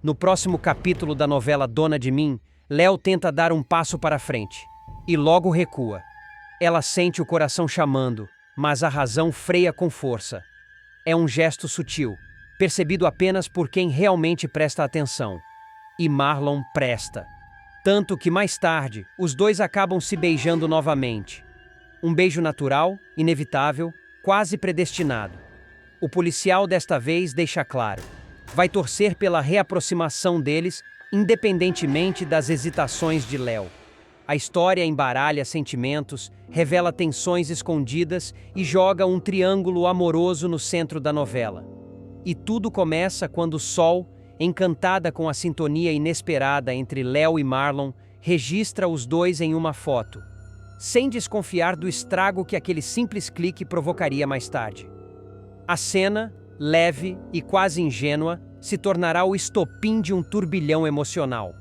No próximo capítulo da novela Dona de Mim, Léo tenta dar um passo para frente. E logo recua. Ela sente o coração chamando, mas a razão freia com força. É um gesto sutil, percebido apenas por quem realmente presta atenção. E Marlon presta. Tanto que mais tarde, os dois acabam se beijando novamente. Um beijo natural, inevitável, quase predestinado. O policial desta vez deixa claro. Vai torcer pela reaproximação deles, independentemente das hesitações de Léo. A história embaralha sentimentos, revela tensões escondidas e joga um triângulo amoroso no centro da novela. E tudo começa quando Sol, encantada com a sintonia inesperada entre Léo e Marlon, registra os dois em uma foto, sem desconfiar do estrago que aquele simples clique provocaria mais tarde. A cena, leve e quase ingênua, se tornará o estopim de um turbilhão emocional.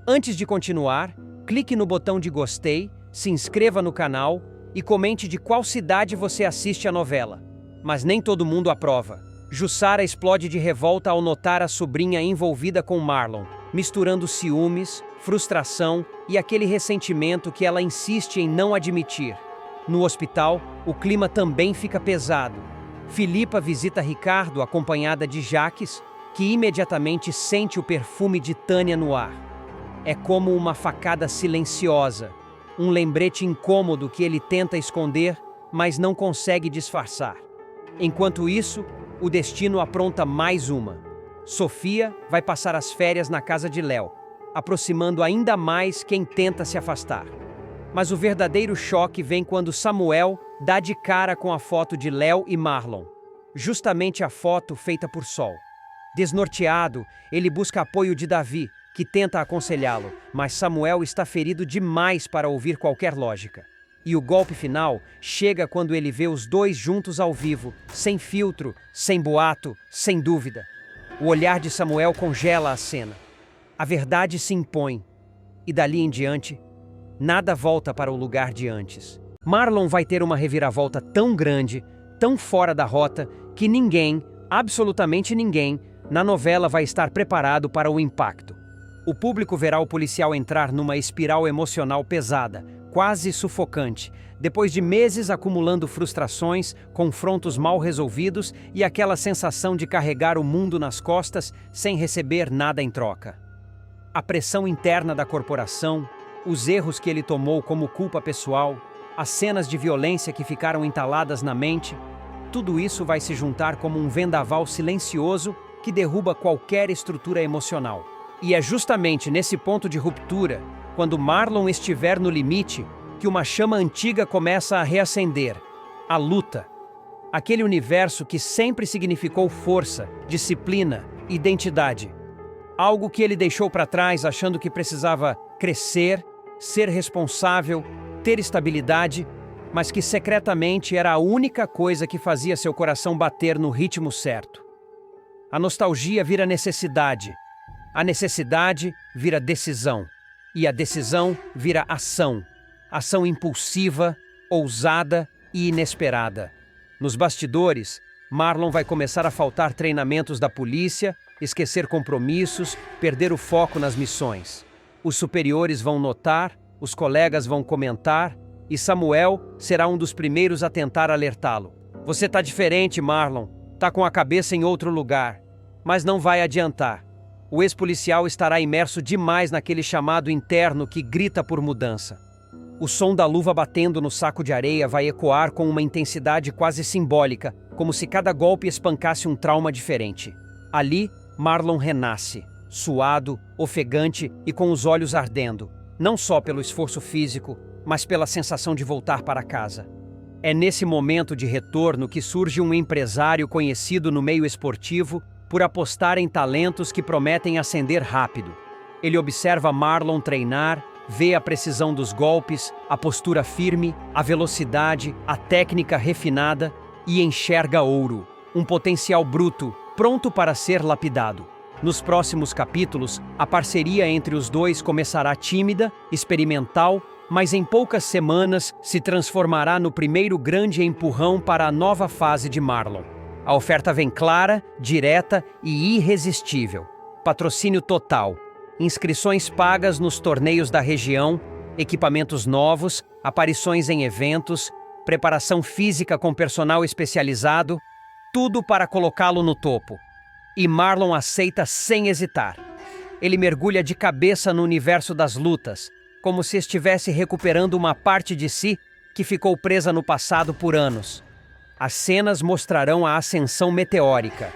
Antes de continuar, clique no botão de gostei, se inscreva no canal e comente de qual cidade você assiste a novela. Mas nem todo mundo aprova. Jussara explode de revolta ao notar a sobrinha envolvida com Marlon, misturando ciúmes, frustração e aquele ressentimento que ela insiste em não admitir. No hospital, o clima também fica pesado. Filipa visita Ricardo acompanhada de Jaques, que imediatamente sente o perfume de Tânia no ar. É como uma facada silenciosa, um lembrete incômodo que ele tenta esconder, mas não consegue disfarçar. Enquanto isso, o destino apronta mais uma. Sofia vai passar as férias na casa de Léo, aproximando ainda mais quem tenta se afastar. Mas o verdadeiro choque vem quando Samuel dá de cara com a foto de Léo e Marlon, justamente a foto feita por Sol. Desnorteado, ele busca apoio de Davi, que tenta aconselhá-lo, mas Samuel está ferido demais para ouvir qualquer lógica. E o golpe final chega quando ele vê os dois juntos ao vivo, sem filtro, sem boato, sem dúvida. O olhar de Samuel congela a cena. A verdade se impõe. E dali em diante, nada volta para o lugar de antes. Marlon vai ter uma reviravolta tão grande, tão fora da rota, que ninguém, absolutamente ninguém, na novela vai estar preparado para o impacto. O público verá o policial entrar numa espiral emocional pesada, quase sufocante, depois de meses acumulando frustrações, confrontos mal resolvidos e aquela sensação de carregar o mundo nas costas sem receber nada em troca. A pressão interna da corporação, os erros que ele tomou como culpa pessoal, as cenas de violência que ficaram entaladas na mente, tudo isso vai se juntar como um vendaval silencioso que derruba qualquer estrutura emocional. E é justamente nesse ponto de ruptura, quando Marlon estiver no limite, que uma chama antiga começa a reacender. A luta. Aquele universo que sempre significou força, disciplina, identidade. Algo que ele deixou para trás achando que precisava crescer, ser responsável, ter estabilidade, mas que secretamente era a única coisa que fazia seu coração bater no ritmo certo. A nostalgia vira necessidade. A necessidade vira decisão. E a decisão vira ação. Ação impulsiva, ousada e inesperada. Nos bastidores, Marlon vai começar a faltar treinamentos da polícia, esquecer compromissos, perder o foco nas missões. Os superiores vão notar, os colegas vão comentar, e Samuel será um dos primeiros a tentar alertá-lo. Você tá diferente, Marlon. Tá com a cabeça em outro lugar. Mas não vai adiantar. O ex-policial estará imerso demais naquele chamado interno que grita por mudança. O som da luva batendo no saco de areia vai ecoar com uma intensidade quase simbólica, como se cada golpe espancasse um trauma diferente. Ali, Marlon renasce, suado, ofegante e com os olhos ardendo, não só pelo esforço físico, mas pela sensação de voltar para casa. É nesse momento de retorno que surge um empresário conhecido no meio esportivo por apostar em talentos que prometem ascender rápido. Ele observa Marlon treinar, vê a precisão dos golpes, a postura firme, a velocidade, a técnica refinada e enxerga ouro, um potencial bruto, pronto para ser lapidado. Nos próximos capítulos, a parceria entre os dois começará tímida, experimental, mas em poucas semanas se transformará no primeiro grande empurrão para a nova fase de Marlon. A oferta vem clara, direta e irresistível. patrocínio total, inscrições pagas nos torneios da região, equipamentos novos, aparições em eventos, preparação física com personal especializado, tudo para colocá-lo no topo. E Marlon aceita sem hesitar. Ele mergulha de cabeça no universo das lutas, como se estivesse recuperando uma parte de si que ficou presa no passado por anos. As cenas mostrarão a ascensão meteórica.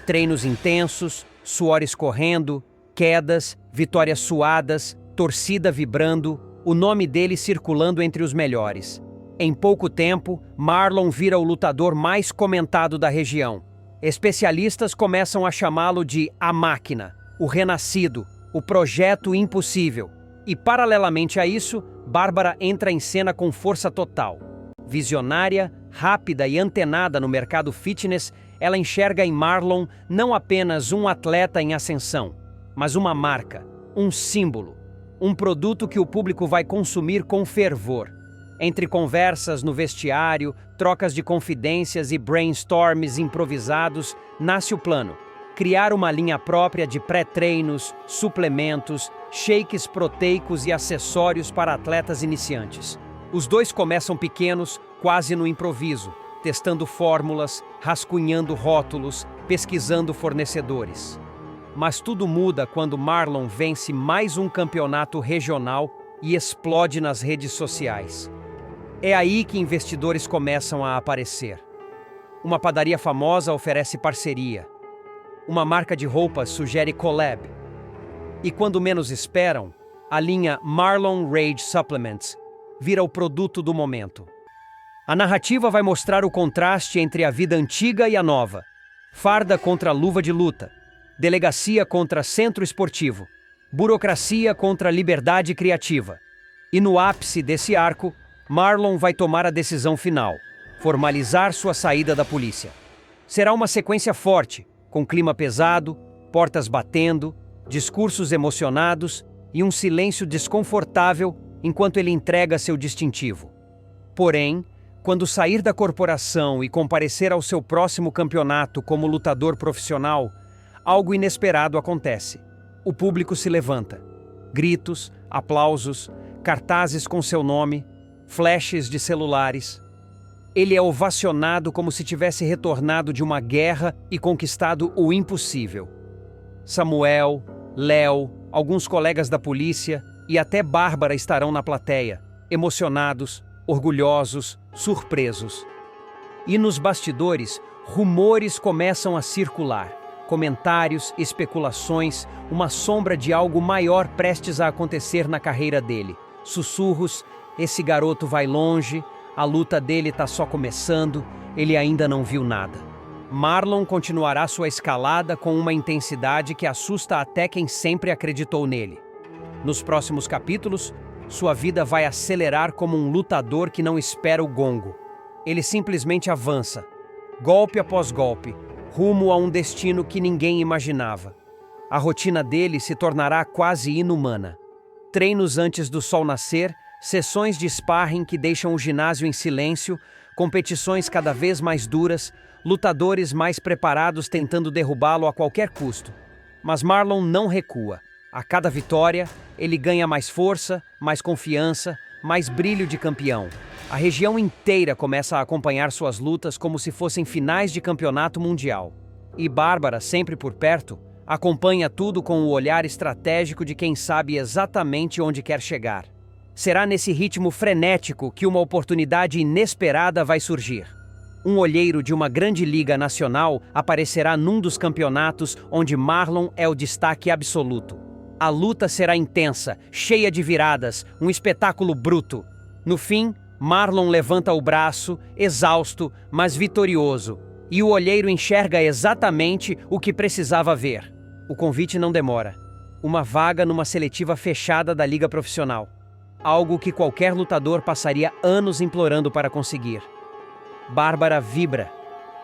Treinos intensos, suor escorrendo, quedas, vitórias suadas, torcida vibrando, o nome dele circulando entre os melhores. Em pouco tempo, Marlon vira o lutador mais comentado da região. Especialistas começam a chamá-lo de A Máquina, o Renascido, o Projeto Impossível. E, paralelamente a isso, Bárbara entra em cena com força total. Visionária, rápida e antenada no mercado fitness, ela enxerga em Marlon não apenas um atleta em ascensão, mas uma marca, um símbolo, um produto que o público vai consumir com fervor. Entre conversas no vestiário, trocas de confidências e brainstorms improvisados, nasce o plano: criar uma linha própria de pré-treinos, suplementos, shakes proteicos e acessórios para atletas iniciantes. Os dois começam pequenos, quase no improviso, testando fórmulas, rascunhando rótulos, pesquisando fornecedores. Mas tudo muda quando Marlon vence mais um campeonato regional e explode nas redes sociais. É aí que investidores começam a aparecer. Uma padaria famosa oferece parceria. Uma marca de roupas sugere collab. E quando menos esperam, a linha Marlon Rage Supplements vira o produto do momento. A narrativa vai mostrar o contraste entre a vida antiga e a nova. Farda contra luva de luta. Delegacia contra centro esportivo. Burocracia contra liberdade criativa. E no ápice desse arco, Marlon vai tomar a decisão final: formalizar sua saída da polícia. Será uma sequência forte, com clima pesado, portas batendo, discursos emocionados e um silêncio desconfortável enquanto ele entrega seu distintivo. Porém, quando sair da corporação e comparecer ao seu próximo campeonato como lutador profissional, algo inesperado acontece. O público se levanta. Gritos, aplausos, cartazes com seu nome, flashes de celulares. Ele é ovacionado como se tivesse retornado de uma guerra e conquistado o impossível. Samuel, Léo, alguns colegas da polícia e até Bárbara estarão na plateia, emocionados, orgulhosos, surpresos. E nos bastidores, rumores começam a circular. Comentários, especulações, uma sombra de algo maior prestes a acontecer na carreira dele. Sussurros: esse garoto vai longe, a luta dele está só começando, ele ainda não viu nada. Marlon continuará sua escalada com uma intensidade que assusta até quem sempre acreditou nele. Nos próximos capítulos, sua vida vai acelerar como um lutador que não espera o gongo. Ele simplesmente avança, golpe após golpe, rumo a um destino que ninguém imaginava. A rotina dele se tornará quase inumana. Treinos antes do sol nascer, sessões de sparring que deixam o ginásio em silêncio, competições cada vez mais duras, lutadores mais preparados tentando derrubá-lo a qualquer custo. Mas Marlon não recua. A cada vitória, ele ganha mais força, mais confiança, mais brilho de campeão. A região inteira começa a acompanhar suas lutas como se fossem finais de campeonato mundial. E Bárbara, sempre por perto, acompanha tudo com o olhar estratégico de quem sabe exatamente onde quer chegar. Será nesse ritmo frenético que uma oportunidade inesperada vai surgir. Um olheiro de uma grande liga nacional aparecerá num dos campeonatos onde Marlon é o destaque absoluto. A luta será intensa, cheia de viradas, um espetáculo bruto. No fim, Marlon levanta o braço, exausto, mas vitorioso, e o olheiro enxerga exatamente o que precisava ver. O convite não demora. Uma vaga numa seletiva fechada da liga profissional. Algo que qualquer lutador passaria anos implorando para conseguir. Bárbara vibra.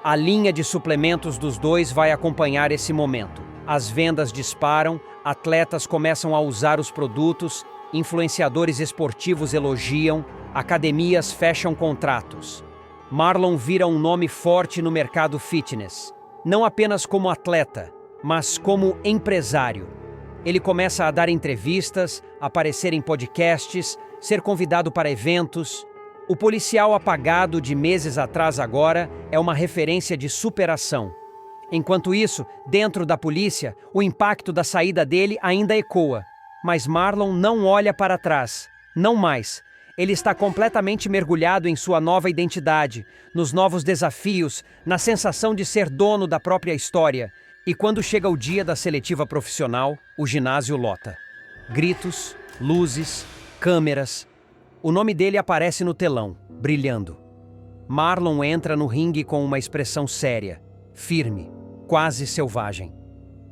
A linha de suplementos dos dois vai acompanhar esse momento. As vendas disparam, atletas começam a usar os produtos, influenciadores esportivos elogiam, academias fecham contratos. Marlon vira um nome forte no mercado fitness. Não apenas como atleta, mas como empresário. Ele começa a dar entrevistas, aparecer em podcasts, ser convidado para eventos. O policial apagado de meses atrás agora é uma referência de superação. Enquanto isso, dentro da polícia, o impacto da saída dele ainda ecoa. Mas Marlon não olha para trás. Não mais. Ele está completamente mergulhado em sua nova identidade, nos novos desafios, na sensação de ser dono da própria história. E quando chega o dia da seletiva profissional, o ginásio lota. Gritos, luzes, câmeras. O nome dele aparece no telão, brilhando. Marlon entra no ringue com uma expressão séria, firme, quase selvagem.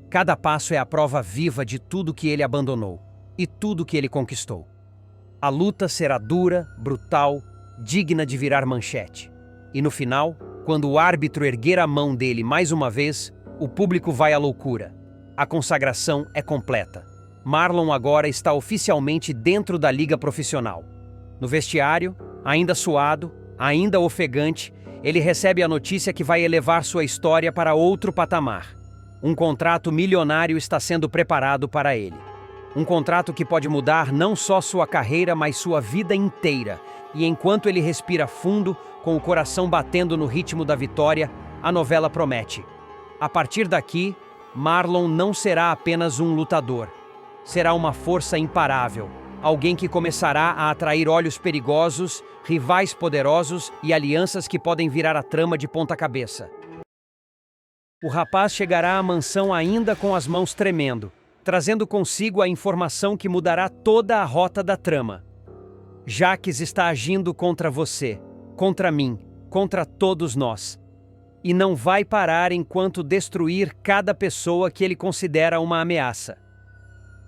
Cada passo é a prova viva de tudo que ele abandonou e tudo que ele conquistou. A luta será dura, brutal, digna de virar manchete. E no final, quando o árbitro erguer a mão dele mais uma vez, o público vai à loucura. A consagração é completa. Marlon agora está oficialmente dentro da liga profissional. No vestiário, ainda suado, ainda ofegante, ele recebe a notícia que vai elevar sua história para outro patamar. Um contrato milionário está sendo preparado para ele. Um contrato que pode mudar não só sua carreira, mas sua vida inteira. E enquanto ele respira fundo, com o coração batendo no ritmo da vitória, a novela promete. A partir daqui, Marlon não será apenas um lutador. Será uma força imparável. Alguém que começará a atrair olhos perigosos, rivais poderosos e alianças que podem virar a trama de ponta cabeça. O rapaz chegará à mansão ainda com as mãos tremendo, trazendo consigo a informação que mudará toda a rota da trama. Jacques está agindo contra você, contra mim, contra todos nós. E não vai parar enquanto destruir cada pessoa que ele considera uma ameaça.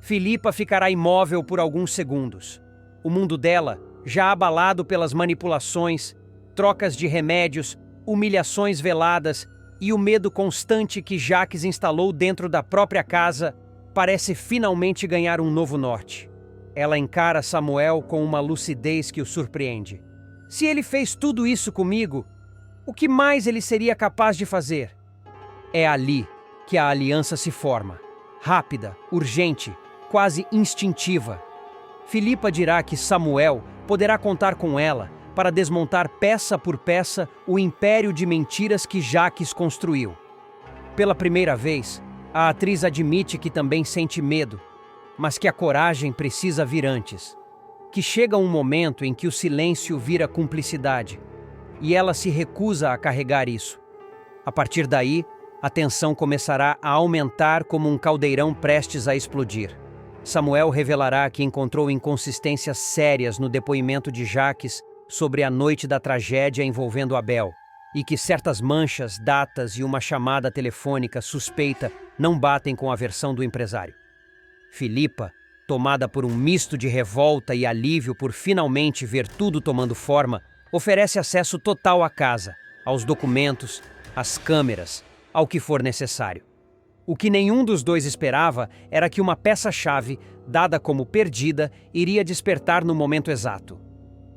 Filipa ficará imóvel por alguns segundos. O mundo dela, já abalado pelas manipulações, trocas de remédios, humilhações veladas e o medo constante que Jacques instalou dentro da própria casa, parece finalmente ganhar um novo norte. Ela encara Samuel com uma lucidez que o surpreende. Se ele fez tudo isso comigo, o que mais ele seria capaz de fazer? É ali que a aliança se forma. Rápida, urgente, quase instintiva. Filipa dirá que Samuel poderá contar com ela para desmontar peça por peça o império de mentiras que Jacques construiu. Pela primeira vez, a atriz admite que também sente medo, mas que a coragem precisa vir antes. Que chega um momento em que o silêncio vira cumplicidade, e ela se recusa a carregar isso. A partir daí, a tensão começará a aumentar como um caldeirão prestes a explodir. Samuel revelará que encontrou inconsistências sérias no depoimento de Jacques sobre a noite da tragédia envolvendo Abel, e que certas manchas, datas e uma chamada telefônica suspeita não batem com a versão do empresário. Filipa, tomada por um misto de revolta e alívio por finalmente ver tudo tomando forma, oferece acesso total à casa, aos documentos, às câmeras, ao que for necessário. O que nenhum dos dois esperava era que uma peça-chave, dada como perdida, iria despertar no momento exato.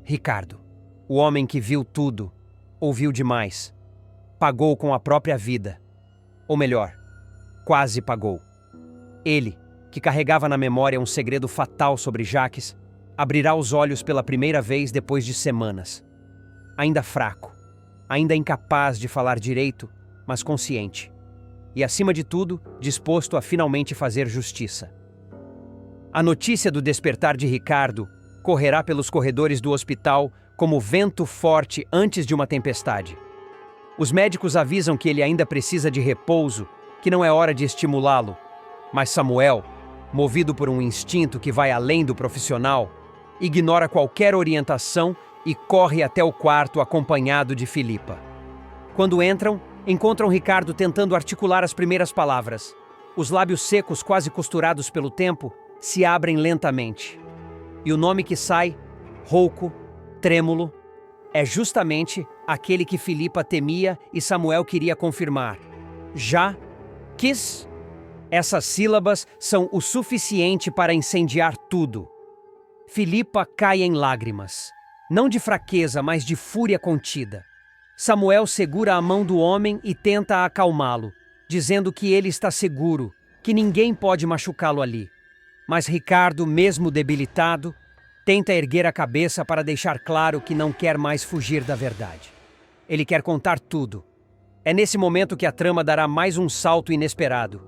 Ricardo, o homem que viu tudo, ouviu demais, pagou com a própria vida. Ou melhor, quase pagou. Ele, que carregava na memória um segredo fatal sobre Jacques, abrirá os olhos pela primeira vez depois de semanas. Ainda fraco, ainda incapaz de falar direito, mas consciente. E, acima de tudo, disposto a finalmente fazer justiça. A notícia do despertar de Ricardo correrá pelos corredores do hospital como vento forte antes de uma tempestade. Os médicos avisam que ele ainda precisa de repouso, que não é hora de estimulá-lo. Mas Samuel, movido por um instinto que vai além do profissional, ignora qualquer orientação e corre até o quarto acompanhado de Filipa. Quando entram, encontram Ricardo tentando articular as primeiras palavras. Os lábios secos, quase costurados pelo tempo, se abrem lentamente. E o nome que sai, rouco, trêmulo, é justamente aquele que Filipa temia e Samuel queria confirmar. Jacques. Essas sílabas são o suficiente para incendiar tudo. Filipa cai em lágrimas. Não de fraqueza, mas de fúria contida. Samuel segura a mão do homem e tenta acalmá-lo, dizendo que ele está seguro, que ninguém pode machucá-lo ali. Mas Ricardo, mesmo debilitado, tenta erguer a cabeça para deixar claro que não quer mais fugir da verdade. Ele quer contar tudo. É nesse momento que a trama dará mais um salto inesperado.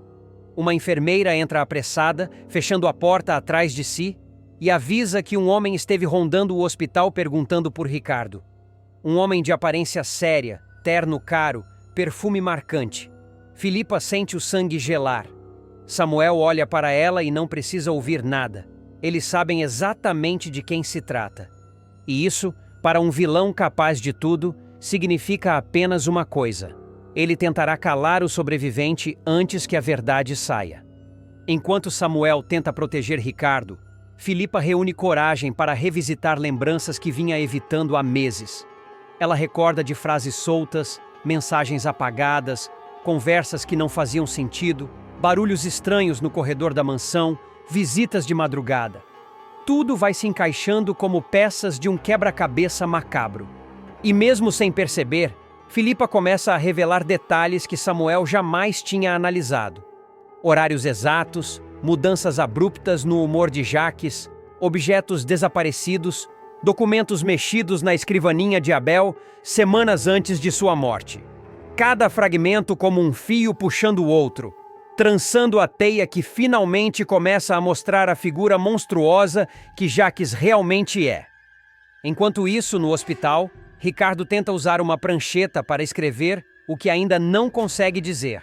Uma enfermeira entra apressada, fechando a porta atrás de si, e avisa que um homem esteve rondando o hospital perguntando por Ricardo. Um homem de aparência séria, terno caro, perfume marcante. Filipa sente o sangue gelar. Samuel olha para ela e não precisa ouvir nada. Eles sabem exatamente de quem se trata. E isso, para um vilão capaz de tudo, significa apenas uma coisa. Ele tentará calar o sobrevivente antes que a verdade saia. Enquanto Samuel tenta proteger Ricardo, Filipa reúne coragem para revisitar lembranças que vinha evitando há meses. Ela recorda de frases soltas, mensagens apagadas, conversas que não faziam sentido, barulhos estranhos no corredor da mansão, visitas de madrugada. Tudo vai se encaixando como peças de um quebra-cabeça macabro. E mesmo sem perceber, Filipa começa a revelar detalhes que Samuel jamais tinha analisado. Horários exatos, mudanças abruptas no humor de Jacques, objetos desaparecidos, documentos mexidos na escrivaninha de Abel semanas antes de sua morte. Cada fragmento como um fio puxando o outro, trançando a teia que finalmente começa a mostrar a figura monstruosa que Jacques realmente é. Enquanto isso, no hospital, Ricardo tenta usar uma prancheta para escrever o que ainda não consegue dizer.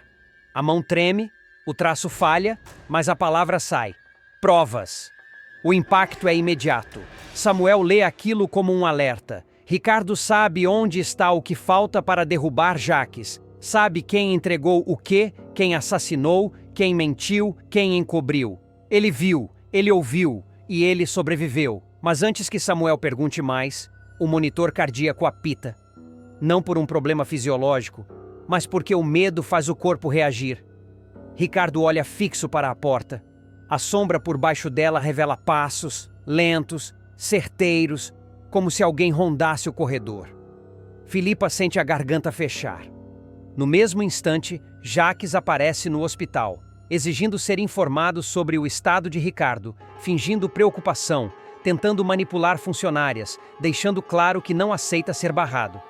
A mão treme, o traço falha, mas a palavra sai. Provas. O impacto é imediato. Samuel lê aquilo como um alerta. Ricardo sabe onde está o que falta para derrubar Jacques. Sabe quem entregou o quê, quem assassinou, quem mentiu, quem encobriu. Ele viu, ele ouviu e ele sobreviveu. Mas antes que Samuel pergunte mais, o monitor cardíaco apita. Não por um problema fisiológico, mas porque o medo faz o corpo reagir. Ricardo olha fixo para a porta. A sombra por baixo dela revela passos, lentos, certeiros, como se alguém rondasse o corredor. Filipa sente a garganta fechar. No mesmo instante, Jacques aparece no hospital, exigindo ser informado sobre o estado de Ricardo, fingindo preocupação, tentando manipular funcionárias, deixando claro que não aceita ser barrado.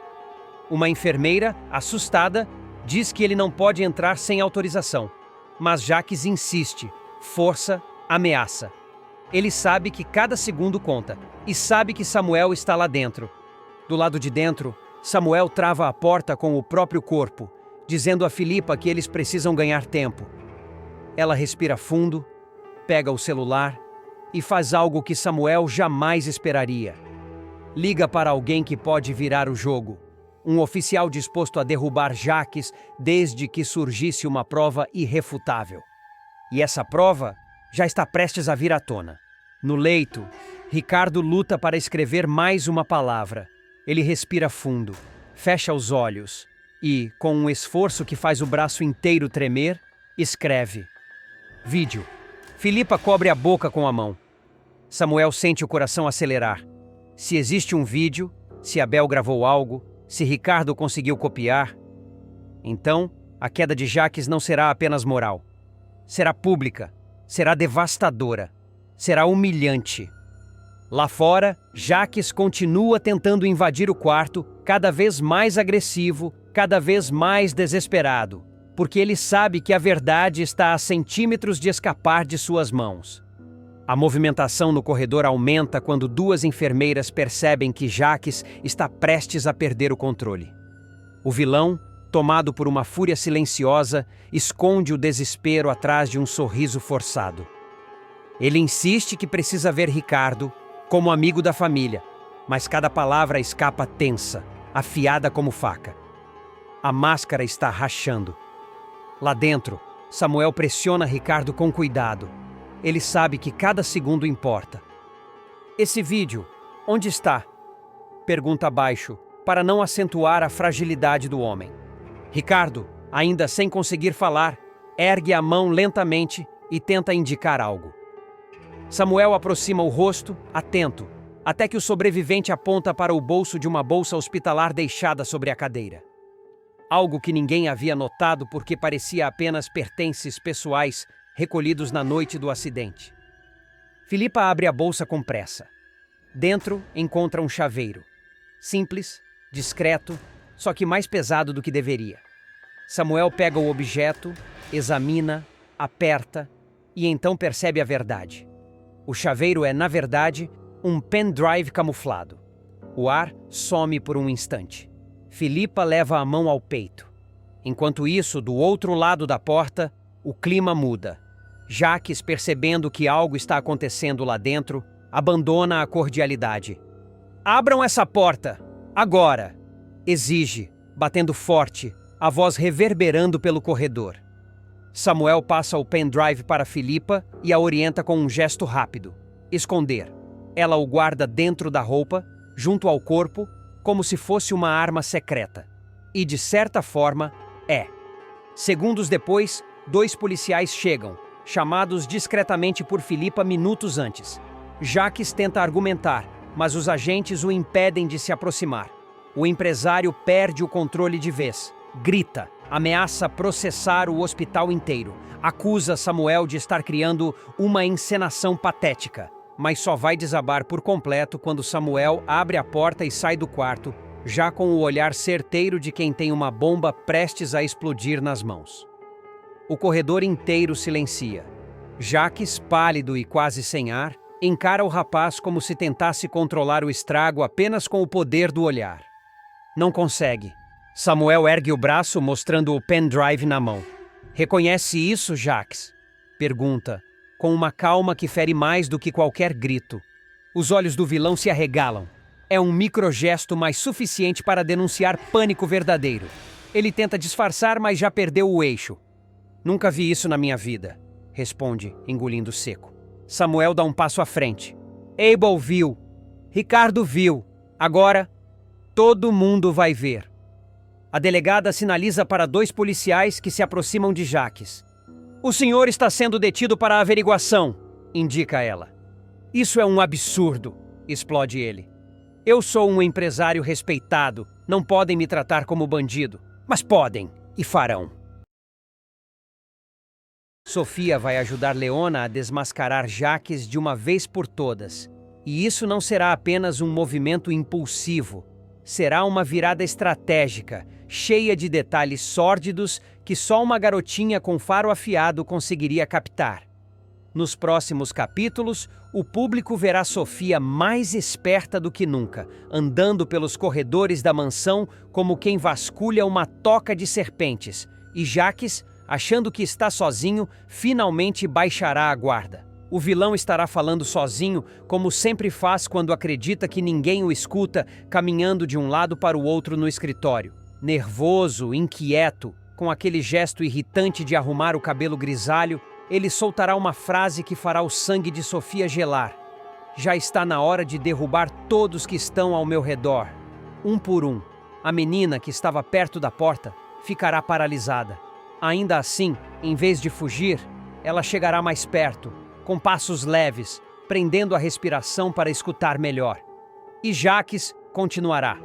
Uma enfermeira, assustada, diz que ele não pode entrar sem autorização. Mas Jacques insiste, força, ameaça. Ele sabe que cada segundo conta e sabe que Samuel está lá dentro. Do lado de dentro, Samuel trava a porta com o próprio corpo, dizendo a Filipa que eles precisam ganhar tempo. Ela respira fundo, pega o celular e faz algo que Samuel jamais esperaria. Liga para alguém que pode virar o jogo. Um oficial disposto a derrubar Jacques desde que surgisse uma prova irrefutável. E essa prova já está prestes a vir à tona. No leito, Ricardo luta para escrever mais uma palavra. Ele respira fundo, fecha os olhos e, com um esforço que faz o braço inteiro tremer, escreve. Vídeo. Filipa cobre a boca com a mão. Samuel sente o coração acelerar. Se existe um vídeo, se Abel gravou algo, se Ricardo conseguiu copiar, então a queda de Jacques não será apenas moral. Será pública, será devastadora, será humilhante. Lá fora, Jacques continua tentando invadir o quarto, cada vez mais agressivo, cada vez mais desesperado, porque ele sabe que a verdade está a centímetros de escapar de suas mãos. A movimentação no corredor aumenta quando duas enfermeiras percebem que Jacques está prestes a perder o controle. O vilão, tomado por uma fúria silenciosa, esconde o desespero atrás de um sorriso forçado. Ele insiste que precisa ver Ricardo como amigo da família, mas cada palavra escapa tensa, afiada como faca. A máscara está rachando. Lá dentro, Samuel pressiona Ricardo com cuidado. Ele sabe que cada segundo importa. Esse vídeo, onde está? Pergunta baixo, para não acentuar a fragilidade do homem. Ricardo, ainda sem conseguir falar, ergue a mão lentamente e tenta indicar algo. Samuel aproxima o rosto, atento, até que o sobrevivente aponta para o bolso de uma bolsa hospitalar deixada sobre a cadeira. algo que ninguém havia notado porque parecia apenas pertences pessoais recolhidos na noite do acidente. Filipa abre a bolsa com pressa. Dentro encontra um chaveiro. Simples, discreto, só que mais pesado do que deveria. Samuel pega o objeto, examina, aperta e então percebe a verdade. O chaveiro é, na verdade, um pendrive camuflado. O ar some por um instante. Filipa leva a mão ao peito. Enquanto isso, do outro lado da porta, o clima muda. Jacques, percebendo que algo está acontecendo lá dentro, abandona a cordialidade. "Abram essa porta! Agora!" exige, batendo forte, a voz reverberando pelo corredor. Samuel passa o pendrive para Filipa e a orienta com um gesto rápido. Esconder. Ela o guarda dentro da roupa, junto ao corpo, como se fosse uma arma secreta. E, de certa forma, é. Segundos depois, 2 policiais chegam, chamados discretamente por Filipa minutos antes. Jacques tenta argumentar, mas os agentes o impedem de se aproximar. O empresário perde o controle de vez. Grita, ameaça processar o hospital inteiro. Acusa Samuel de estar criando uma encenação patética. Mas só vai desabar por completo quando Samuel abre a porta e sai do quarto, já com o olhar certeiro de quem tem uma bomba prestes a explodir nas mãos. O corredor inteiro silencia. Jacques, pálido e quase sem ar, encara o rapaz como se tentasse controlar o estrago apenas com o poder do olhar. Não consegue. Samuel ergue o braço, mostrando o pendrive na mão. "Reconhece isso, Jacques?" pergunta, com uma calma que fere mais do que qualquer grito. Os olhos do vilão se arregalam. É um microgesto, mas suficiente para denunciar pânico verdadeiro. Ele tenta disfarçar, mas já perdeu o eixo. "Nunca vi isso na minha vida", responde, engolindo seco. Samuel dá um passo à frente. "Abel viu. Ricardo viu. Agora, todo mundo vai ver." A delegada sinaliza para 2 policiais que se aproximam de Jacques. "O senhor está sendo detido para averiguação", indica ela. "Isso é um absurdo", explode ele. "Eu sou um empresário respeitado. Não podem me tratar como bandido. Mas podem, e farão." Sofia vai ajudar Leona a desmascarar Jacques de uma vez por todas. E isso não será apenas um movimento impulsivo. Será uma virada estratégica, cheia de detalhes sórdidos que só uma garotinha com faro afiado conseguiria captar. Nos próximos capítulos, o público verá Sofia mais esperta do que nunca, andando pelos corredores da mansão como quem vasculha uma toca de serpentes, e Jacques, achando que está sozinho, finalmente baixará a guarda. O vilão estará falando sozinho, como sempre faz quando acredita que ninguém o escuta, caminhando de um lado para o outro no escritório. Nervoso, inquieto, com aquele gesto irritante de arrumar o cabelo grisalho, ele soltará uma frase que fará o sangue de Sofia gelar. "Já está na hora de derrubar todos que estão ao meu redor." Um por um, a menina que estava perto da porta ficará paralisada. Ainda assim, em vez de fugir, ela chegará mais perto, com passos leves, prendendo a respiração para escutar melhor. E Jacques continuará.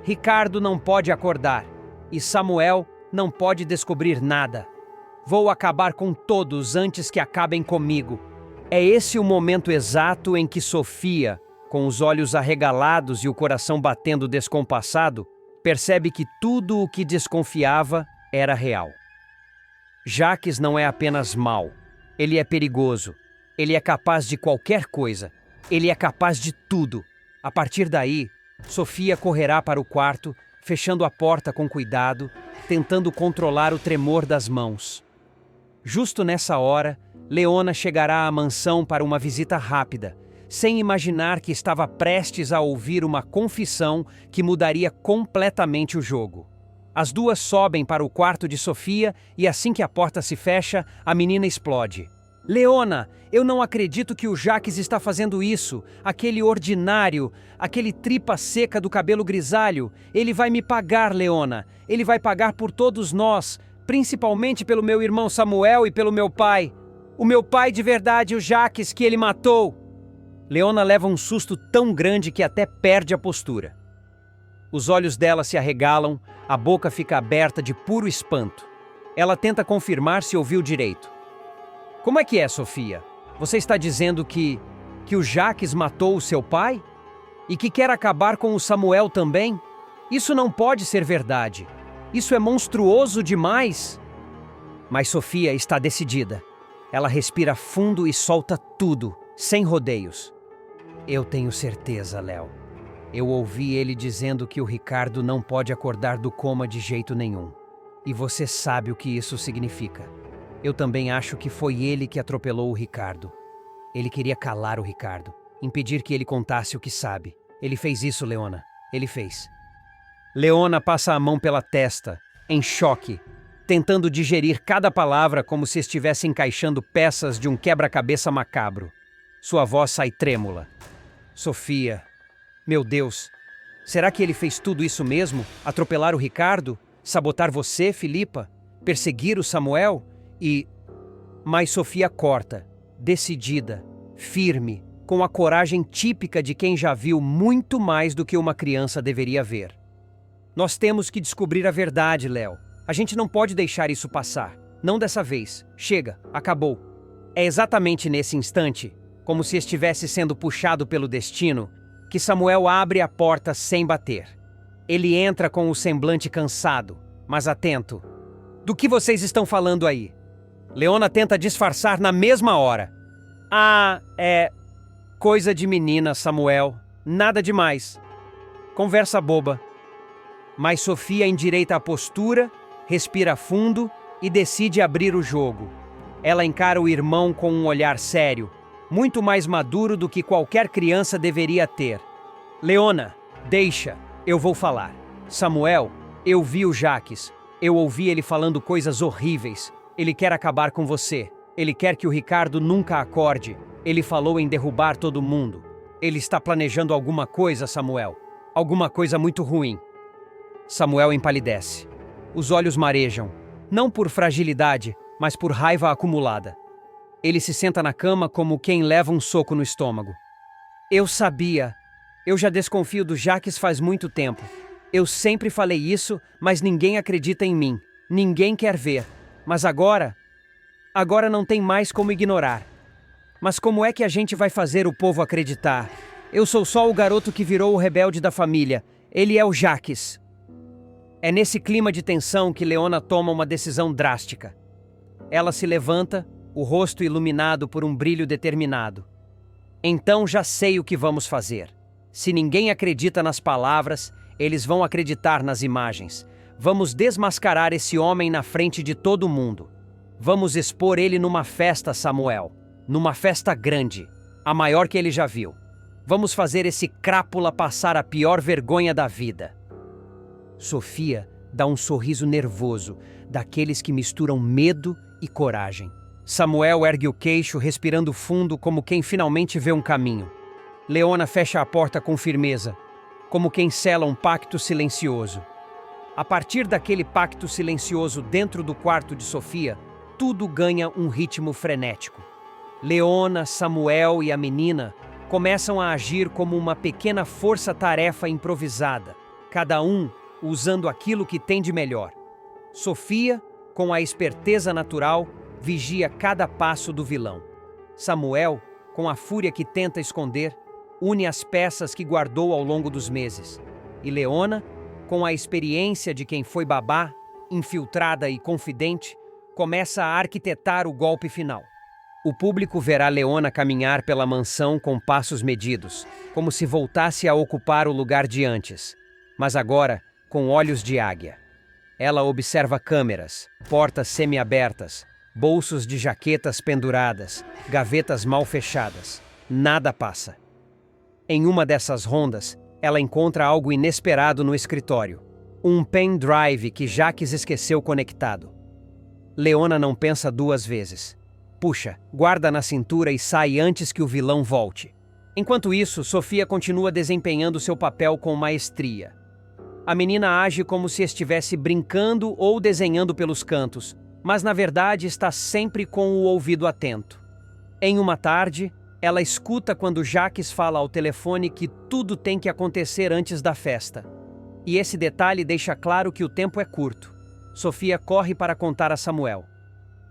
"Ricardo não pode acordar, e Samuel não pode descobrir nada. Vou acabar com todos antes que acabem comigo." É esse o momento exato em que Sofia, com os olhos arregalados e o coração batendo descompassado, percebe que tudo o que desconfiava era real. Jacques não é apenas mau. Ele é perigoso. Ele é capaz de qualquer coisa. Ele é capaz de tudo. A partir daí, Sofia correrá para o quarto, fechando a porta com cuidado, tentando controlar o tremor das mãos. Justo nessa hora, Leona chegará à mansão para uma visita rápida, sem imaginar que estava prestes a ouvir uma confissão que mudaria completamente o jogo. As duas sobem para o quarto de Sofia e assim que a porta se fecha, a menina explode. "Leona, eu não acredito que o Jacques está fazendo isso. Aquele ordinário, aquele tripa seca do cabelo grisalho. Ele vai me pagar, Leona. Ele vai pagar por todos nós, principalmente pelo meu irmão Samuel e pelo meu pai. O meu pai de verdade, o Jacques, que ele matou." Leona leva um susto tão grande que até perde a postura. Os olhos dela se arregalam, A boca fica aberta de puro espanto. Ela tenta confirmar se ouviu direito. Como é que é, Sofia? Você está dizendo que o Jacques matou o seu pai? E que quer acabar com o Samuel também? Isso não pode ser verdade. Isso é monstruoso demais. Mas Sofia está decidida. Ela respira fundo e solta tudo, sem rodeios. Eu tenho certeza, Léo. Eu ouvi ele dizendo que o Ricardo não pode acordar do coma de jeito nenhum. E você sabe o que isso significa. Eu também acho que foi ele que atropelou o Ricardo. Ele queria calar o Ricardo, impedir que ele contasse o que sabe. Ele fez isso, Leona. Ele fez. Leona passa a mão pela testa, em choque, tentando digerir cada palavra como se estivesse encaixando peças de um quebra-cabeça macabro. Sua voz sai trêmula. Sofia, meu Deus, será que ele fez tudo isso mesmo? Atropelar o Ricardo? Sabotar você, Filipa? Perseguir o Samuel? Mas Sofia corta, decidida, firme, com a coragem típica de quem já viu muito mais do que uma criança deveria ver. Nós temos que descobrir a verdade, Léo. A gente não pode deixar isso passar. Não dessa vez. Chega, acabou. É exatamente nesse instante, como se estivesse sendo puxado pelo destino, que Samuel abre a porta sem bater. Ele entra com o semblante cansado, mas atento. Do que vocês estão falando aí? Leona tenta disfarçar na mesma hora. É coisa de menina, Samuel. Nada demais. Conversa boba. Mas Sofia endireita a postura, respira fundo e decide abrir o jogo. Ela encara o irmão com um olhar sério, muito mais maduro do que qualquer criança deveria ter. Leona, deixa, eu vou falar. Samuel, eu vi o Jacques. Eu ouvi ele falando coisas horríveis. Ele quer acabar com você. Ele quer que o Ricardo nunca acorde. Ele falou em derrubar todo mundo. Ele está planejando alguma coisa, Samuel. Alguma coisa muito ruim. Samuel empalidece. Os olhos marejam, não por fragilidade, mas por raiva acumulada. Ele se senta na cama como quem leva um soco no estômago. Eu sabia. Eu já desconfio do Jacques faz muito tempo. Eu sempre falei isso, mas ninguém acredita em mim. Ninguém quer ver. Mas agora não tem mais como ignorar. Mas como é que a gente vai fazer o povo acreditar? Eu sou só o garoto que virou o rebelde da família. Ele é o Jacques. É nesse clima de tensão que Leona toma uma decisão drástica. Ela se levanta, o rosto iluminado por um brilho determinado. Então já sei o que vamos fazer. Se ninguém acredita nas palavras, eles vão acreditar nas imagens. Vamos desmascarar esse homem na frente de todo mundo. Vamos expor ele numa festa, Samuel. Numa festa grande, a maior que ele já viu. Vamos fazer esse crápula passar a pior vergonha da vida. Sofia dá um sorriso nervoso, daqueles que misturam medo e coragem. Samuel ergue o queixo, respirando fundo como quem finalmente vê um caminho. Leona fecha a porta com firmeza, como quem sela um pacto silencioso. A partir daquele pacto silencioso dentro do quarto de Sofia, tudo ganha um ritmo frenético. Leona, Samuel e a menina começam a agir como uma pequena força-tarefa improvisada, cada um usando aquilo que tem de melhor. Sofia, com a esperteza natural, vigia cada passo do vilão. Samuel, com a fúria que tenta esconder, une as peças que guardou ao longo dos meses. E Leona, com a experiência de quem foi babá, infiltrada e confidente, começa a arquitetar o golpe final. O público verá Leona caminhar pela mansão com passos medidos, como se voltasse a ocupar o lugar de antes, mas agora com olhos de águia. Ela observa câmeras, portas semi-abertas, bolsos de jaquetas penduradas, gavetas mal fechadas. Nada passa. Em uma dessas rondas, ela encontra algo inesperado no escritório. Um pendrive que Jacques esqueceu conectado. Leona não pensa duas vezes. Puxa, guarda na cintura e sai antes que o vilão volte. Enquanto isso, Sofia continua desempenhando seu papel com maestria. A menina age como se estivesse brincando ou desenhando pelos cantos, mas na verdade está sempre com o ouvido atento. Em uma tarde, ela escuta quando Jacques fala ao telefone que tudo tem que acontecer antes da festa. E esse detalhe deixa claro que o tempo é curto. Sofia corre para contar a Samuel.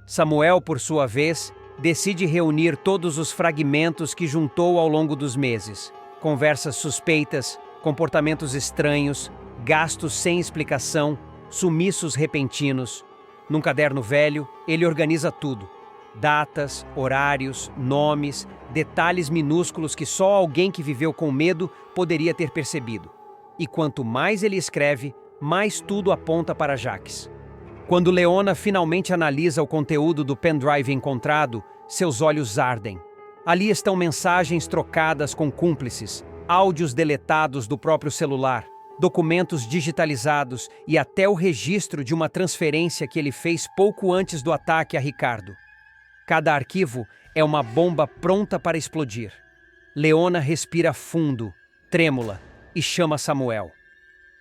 Samuel, por sua vez, decide reunir todos os fragmentos que juntou ao longo dos meses. Conversas suspeitas, comportamentos estranhos, gastos sem explicação, sumiços repentinos. Num caderno velho, ele organiza tudo. Datas, horários, nomes, detalhes minúsculos que só alguém que viveu com medo poderia ter percebido. E quanto mais ele escreve, mais tudo aponta para Jacques. Quando Leona finalmente analisa o conteúdo do pendrive encontrado, seus olhos ardem. Ali estão mensagens trocadas com cúmplices, áudios deletados do próprio celular, documentos digitalizados e até o registro de uma transferência que ele fez pouco antes do ataque a Ricardo. Cada arquivo é uma bomba pronta para explodir. Leona respira fundo, trêmula, e chama Samuel.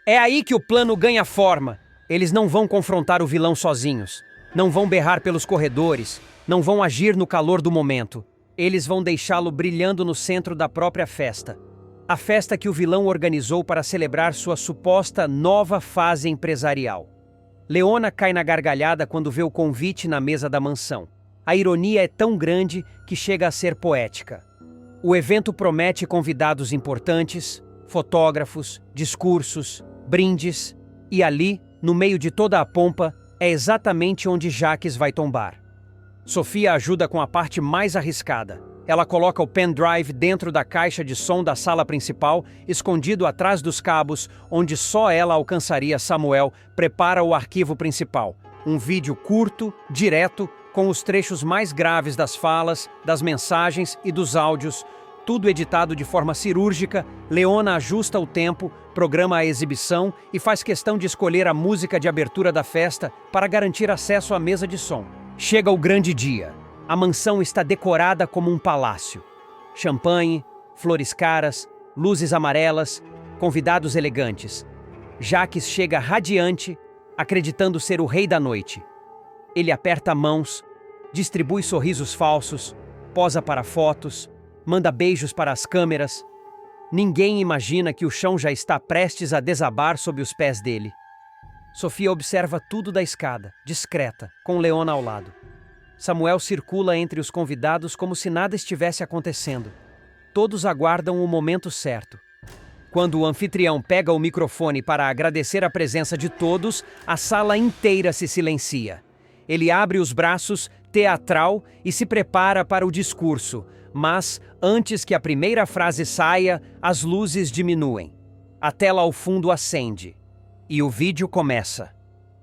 É aí que o plano ganha forma. Eles não vão confrontar o vilão sozinhos. Não vão berrar pelos corredores. Não vão agir no calor do momento. Eles vão deixá-lo brilhando no centro da própria festa. A festa que o vilão organizou para celebrar sua suposta nova fase empresarial. Leona cai na gargalhada quando vê o convite na mesa da mansão. A ironia é tão grande que chega a ser poética. O evento promete convidados importantes, fotógrafos, discursos, brindes, e ali, no meio de toda a pompa, é exatamente onde Jacques vai tombar. Sofia ajuda com a parte mais arriscada. Ela coloca o pendrive dentro da caixa de som da sala principal, escondido atrás dos cabos, onde só ela alcançaria. Samuel prepara o arquivo principal. Um vídeo curto, direto, com os trechos mais graves das falas, das mensagens e dos áudios, tudo editado de forma cirúrgica. Leona ajusta o tempo, programa a exibição e faz questão de escolher a música de abertura da festa para garantir acesso à mesa de som. Chega o grande dia. A mansão está decorada como um palácio. Champanhe, flores caras, luzes amarelas, convidados elegantes. Jacques chega radiante, acreditando ser o rei da noite. Ele aperta mãos, distribui sorrisos falsos, posa para fotos, manda beijos para as câmeras. Ninguém imagina que o chão já está prestes a desabar sob os pés dele. Sofia observa tudo da escada, discreta, com Leona ao lado. Samuel circula entre os convidados como se nada estivesse acontecendo. Todos aguardam o momento certo. Quando o anfitrião pega o microfone para agradecer a presença de todos, a sala inteira se silencia. Ele abre os braços, teatral, e se prepara para o discurso, mas, antes que a primeira frase saia, as luzes diminuem. A tela ao fundo acende. E o vídeo começa.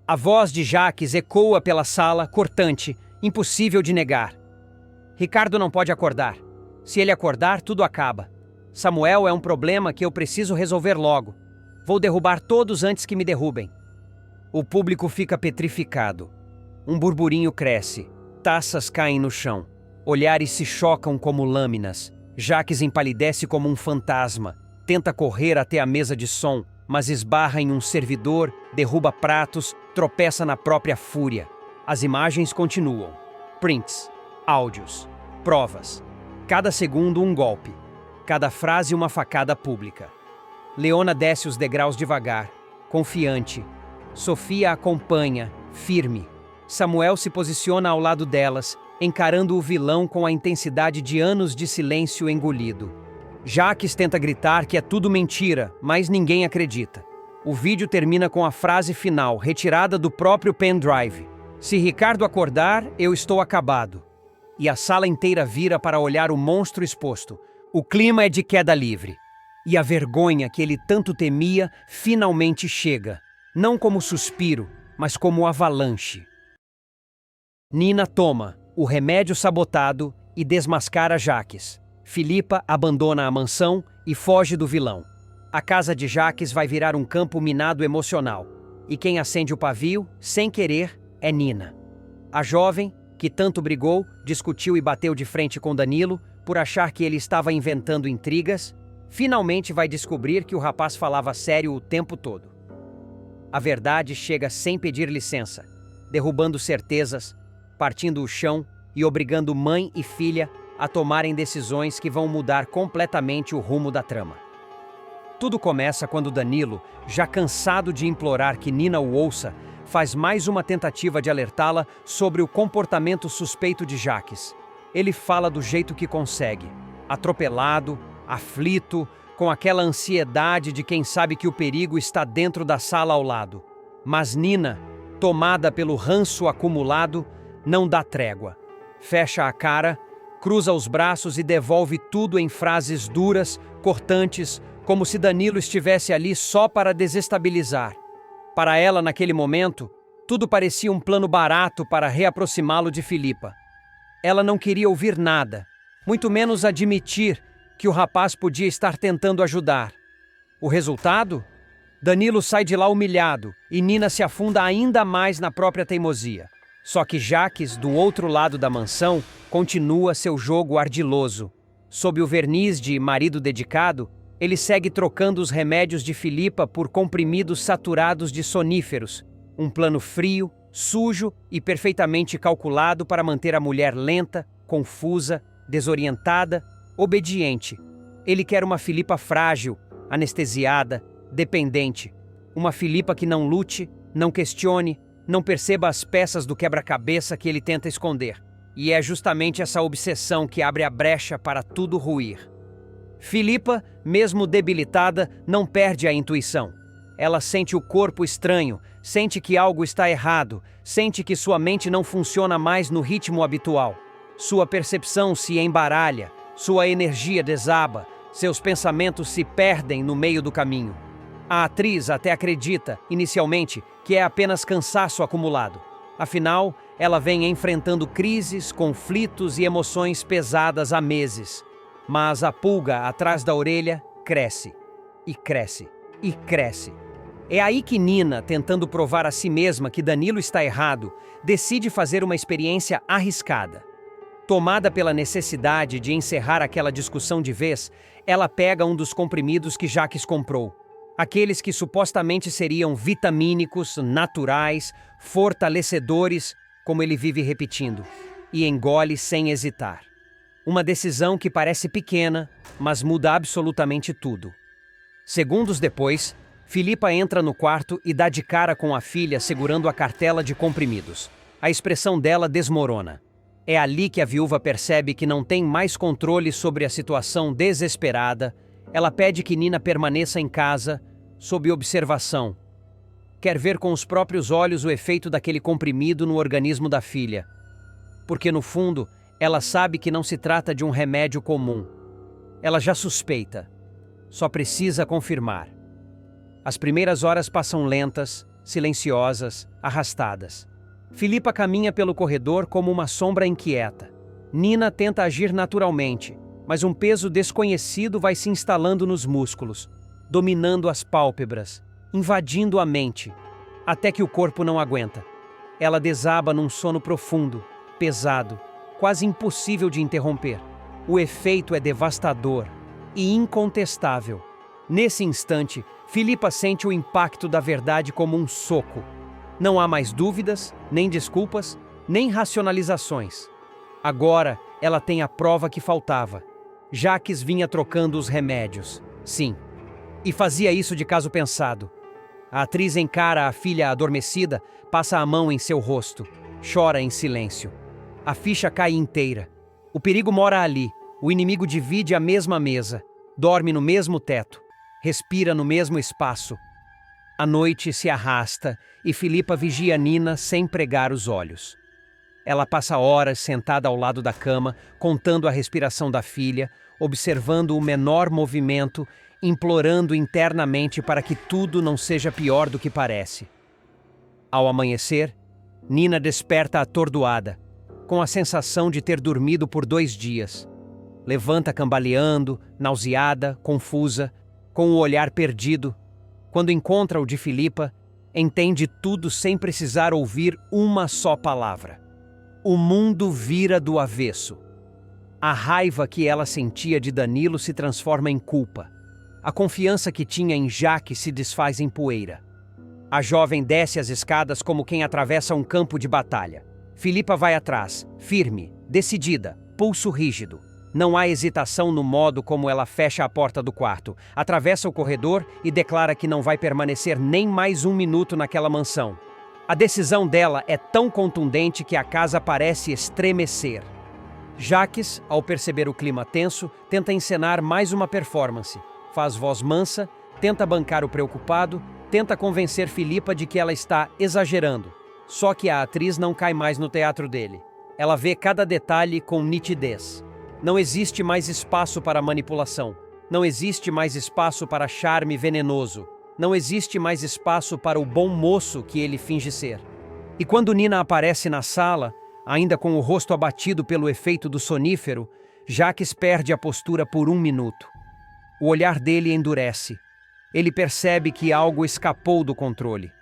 A voz de Jacques ecoa pela sala, cortante, impossível de negar. Ricardo não pode acordar. Se ele acordar, tudo acaba. Samuel é um problema que eu preciso resolver logo. Vou derrubar todos antes que me derrubem. O público fica petrificado. Um burburinho cresce. Taças caem no chão. Olhares se chocam como lâminas. Jacques empalidece como um fantasma. Tenta correr até a mesa de som, mas esbarra em um servidor, derruba pratos, tropeça na própria fúria. As imagens continuam. Prints, áudios, provas. Cada segundo um golpe. Cada frase uma facada pública. Leona desce os degraus devagar, confiante. Sofia acompanha, firme. Samuel se posiciona ao lado delas, encarando o vilão com a intensidade de anos de silêncio engolido. Jacques tenta gritar que é tudo mentira, mas ninguém acredita. O vídeo termina com a frase final, retirada do próprio pendrive. Se Ricardo acordar, eu estou acabado. E a sala inteira vira para olhar o monstro exposto. O clima é de queda livre. E a vergonha que ele tanto temia finalmente chega. Não como suspiro, mas como avalanche. Nina toma o remédio sabotado e desmascara Jacques. Filipa abandona a mansão e foge do vilão. A casa de Jacques vai virar um campo minado emocional. E quem acende o pavio, sem querer, é Nina. A jovem, que tanto brigou, discutiu e bateu de frente com Danilo por achar que ele estava inventando intrigas, finalmente vai descobrir que o rapaz falava sério o tempo todo. A verdade chega sem pedir licença, derrubando certezas, partindo o chão e obrigando mãe e filha a tomarem decisões que vão mudar completamente o rumo da trama. Tudo começa quando Danilo, já cansado de implorar que Nina o ouça, faz mais uma tentativa de alertá-la sobre o comportamento suspeito de Jaques. Ele fala do jeito que consegue, atropelado, aflito, com aquela ansiedade de quem sabe que o perigo está dentro da sala ao lado. Mas Nina, tomada pelo ranço acumulado, não dá trégua. Fecha a cara, cruza os braços e devolve tudo em frases duras, cortantes, como se Danilo estivesse ali só para desestabilizar. Para ela, naquele momento, tudo parecia um plano barato para reaproximá-lo de Filipa. Ela não queria ouvir nada, muito menos admitir que o rapaz podia estar tentando ajudar. O resultado? Danilo sai de lá humilhado e Nina se afunda ainda mais na própria teimosia. Só que Jaques, do outro lado da mansão, continua seu jogo ardiloso. Sob o verniz de marido dedicado, ele segue trocando os remédios de Filipa por comprimidos saturados de soníferos, um plano frio, sujo e perfeitamente calculado para manter a mulher lenta, confusa, desorientada, obediente. Ele quer uma Filipa frágil, anestesiada, dependente. Uma Filipa que não lute, não questione, não perceba as peças do quebra-cabeça que ele tenta esconder. E é justamente essa obsessão que abre a brecha para tudo ruir. Filipa, mesmo debilitada, não perde a intuição. Ela sente o corpo estranho, sente que algo está errado, sente que sua mente não funciona mais no ritmo habitual. Sua percepção se embaralha, sua energia desaba, seus pensamentos se perdem no meio do caminho. A atriz até acredita, inicialmente, que é apenas cansaço acumulado. Afinal, ela vem enfrentando crises, conflitos e emoções pesadas há meses. Mas a pulga atrás da orelha cresce, e cresce, e cresce. É aí que Nina, tentando provar a si mesma que Danilo está errado, decide fazer uma experiência arriscada. Tomada pela necessidade de encerrar aquela discussão de vez, ela pega um dos comprimidos que Jaques comprou. Aqueles que supostamente seriam vitamínicos, naturais, fortalecedores, como ele vive repetindo, e engole sem hesitar. Uma decisão que parece pequena, mas muda absolutamente tudo. Segundos depois, Filipa entra no quarto e dá de cara com a filha segurando a cartela de comprimidos. A expressão dela desmorona. É ali que a viúva percebe que não tem mais controle sobre a situação desesperada. Ela pede que Nina permaneça em casa, sob observação. Quer ver com os próprios olhos o efeito daquele comprimido no organismo da filha. Porque, no fundo, ela sabe que não se trata de um remédio comum. Ela já suspeita. Só precisa confirmar. As primeiras horas passam lentas, silenciosas, arrastadas. Filipa caminha pelo corredor como uma sombra inquieta. Nina tenta agir naturalmente, mas um peso desconhecido vai se instalando nos músculos, dominando as pálpebras, invadindo a mente, até que o corpo não aguenta. Ela desaba num sono profundo, pesado, quase impossível de interromper. O efeito é devastador e incontestável. Nesse instante, Filipa sente o impacto da verdade como um soco. Não há mais dúvidas, nem desculpas, nem racionalizações. Agora, ela tem a prova que faltava. Jaques vinha trocando os remédios. Sim. E fazia isso de caso pensado. A atriz encara a filha adormecida, passa a mão em seu rosto. Chora em silêncio. A ficha cai inteira. O perigo mora ali. O inimigo divide a mesma mesa. Dorme no mesmo teto. Respira no mesmo espaço. A noite se arrasta e Filipa vigia Nina sem pregar os olhos. Ela passa horas sentada ao lado da cama, contando a respiração da filha, observando o menor movimento, implorando internamente para que tudo não seja pior do que parece. Ao amanhecer, Nina desperta atordoada, com a sensação de ter dormido por 2 dias. Levanta cambaleando, nauseada, confusa, com o olhar perdido. Quando encontra o de Filipa, entende tudo sem precisar ouvir uma só palavra. O mundo vira do avesso. A raiva que ela sentia de Danilo se transforma em culpa. A confiança que tinha em Jaques se desfaz em poeira. A jovem desce as escadas como quem atravessa um campo de batalha. Filipa vai atrás, firme, decidida, pulso rígido. Não há hesitação no modo como ela fecha a porta do quarto, atravessa o corredor e declara que não vai permanecer nem mais 1 minuto naquela mansão. A decisão dela é tão contundente que a casa parece estremecer. Jacques, ao perceber o clima tenso, tenta encenar mais uma performance. Faz voz mansa, tenta bancar o preocupado, tenta convencer Philippa de que ela está exagerando. Só que a atriz não cai mais no teatro dele. Ela vê cada detalhe com nitidez. Não existe mais espaço para manipulação. Não existe mais espaço para charme venenoso. Não existe mais espaço para o bom moço que ele finge ser. E quando Nina aparece na sala, ainda com o rosto abatido pelo efeito do sonífero, Jacques perde a postura por 1 minuto. O olhar dele endurece. Ele percebe que algo escapou do controle.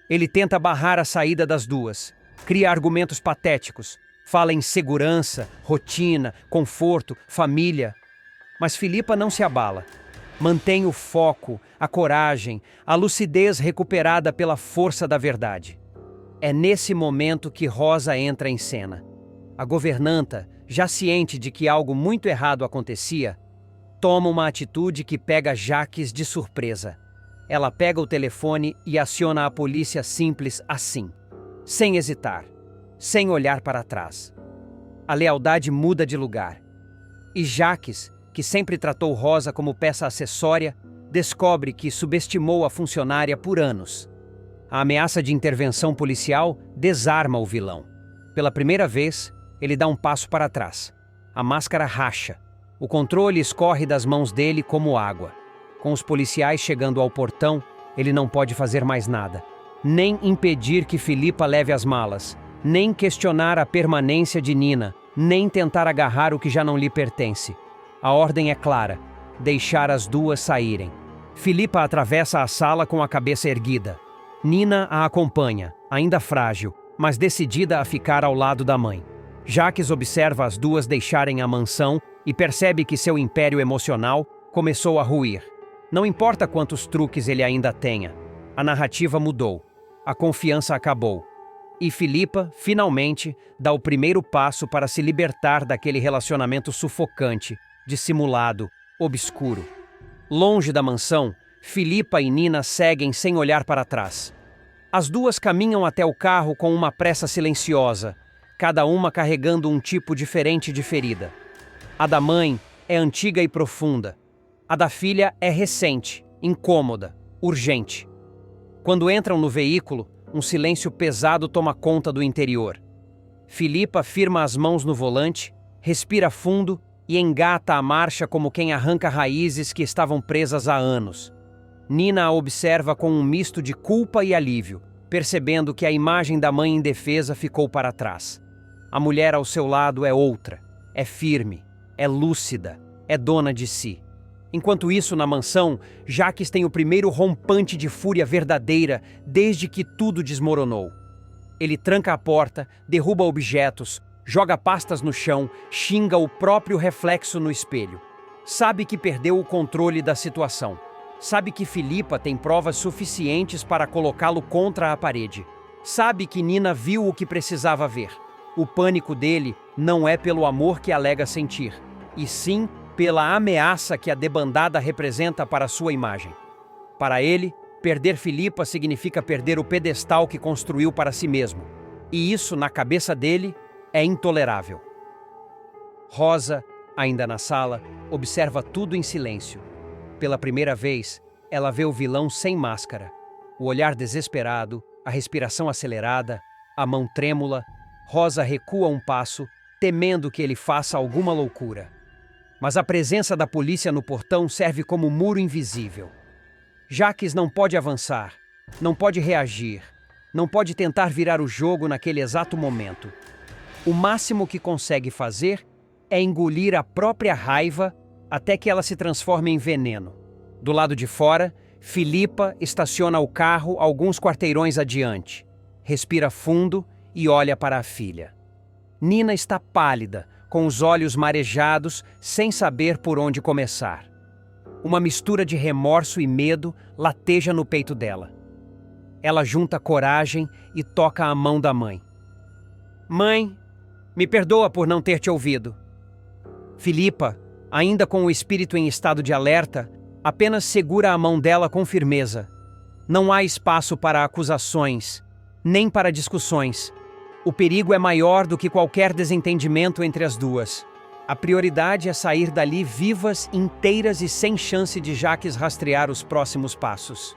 Ele tenta barrar a saída das duas, cria argumentos patéticos, fala em segurança, rotina, conforto, família. Mas Philippa não se abala. Mantém o foco, a coragem, a lucidez recuperada pela força da verdade. É nesse momento que Rosa entra em cena. A governanta, já ciente de que algo muito errado acontecia, toma uma atitude que pega Jacques de surpresa. Ela pega o telefone e aciona a polícia simples assim, sem hesitar, sem olhar para trás. A lealdade muda de lugar. E Jacques, que sempre tratou Rosa como peça acessória, descobre que subestimou a funcionária por anos. A ameaça de intervenção policial desarma o vilão. Pela primeira vez, ele dá um passo para trás. A máscara racha. O controle escorre das mãos dele como água. Com os policiais chegando ao portão, ele não pode fazer mais nada. Nem impedir que Philippa leve as malas, nem questionar a permanência de Nina, nem tentar agarrar o que já não lhe pertence. A ordem é clara: deixar as duas saírem. Philippa atravessa a sala com a cabeça erguida. Nina a acompanha, ainda frágil, mas decidida a ficar ao lado da mãe. Jacques observa as duas deixarem a mansão e percebe que seu império emocional começou a ruir. Não importa quantos truques ele ainda tenha, a narrativa mudou, a confiança acabou. E Philippa, finalmente, dá o primeiro passo para se libertar daquele relacionamento sufocante, dissimulado, obscuro. Longe da mansão, Philippa e Nina seguem sem olhar para trás. As duas caminham até o carro com uma pressa silenciosa, cada uma carregando um tipo diferente de ferida. A da mãe é antiga e profunda. A da filha é recente, incômoda, urgente. Quando entram no veículo, um silêncio pesado toma conta do interior. Philippa firma as mãos no volante, respira fundo e engata a marcha como quem arranca raízes que estavam presas há anos. Nina a observa com um misto de culpa e alívio, percebendo que a imagem da mãe indefesa ficou para trás. A mulher ao seu lado é outra, é firme, é lúcida, é dona de si. Enquanto isso, na mansão, Jacques tem o primeiro rompante de fúria verdadeira desde que tudo desmoronou. Ele tranca a porta, derruba objetos, joga pastas no chão, xinga o próprio reflexo no espelho. Sabe que perdeu o controle da situação. Sabe que Philippa tem provas suficientes para colocá-lo contra a parede. Sabe que Nina viu o que precisava ver. O pânico dele não é pelo amor que alega sentir, e sim pela ameaça que a debandada representa para sua imagem. Para ele, perder Philippa significa perder o pedestal que construiu para si mesmo. E isso, na cabeça dele, é intolerável. Rosa, ainda na sala, observa tudo em silêncio. Pela primeira vez, ela vê o vilão sem máscara. O olhar desesperado, a respiração acelerada, a mão trêmula. Rosa recua um passo, temendo que ele faça alguma loucura. Mas a presença da polícia no portão serve como muro invisível. Jacques não pode avançar, não pode reagir, não pode tentar virar o jogo naquele exato momento. O máximo que consegue fazer é engolir a própria raiva até que ela se transforme em veneno. Do lado de fora, Philippa estaciona o carro alguns quarteirões adiante, respira fundo e olha para a filha. Nina está pálida, com os olhos marejados, sem saber por onde começar. Uma mistura de remorso e medo lateja no peito dela. Ela junta coragem e toca a mão da mãe. Mãe, me perdoa por não ter te ouvido. Filipa, ainda com o espírito em estado de alerta, apenas segura a mão dela com firmeza. Não há espaço para acusações, nem para discussões. O perigo é maior do que qualquer desentendimento entre as duas. A prioridade é sair dali vivas, inteiras e sem chance de Jaques rastrear os próximos passos.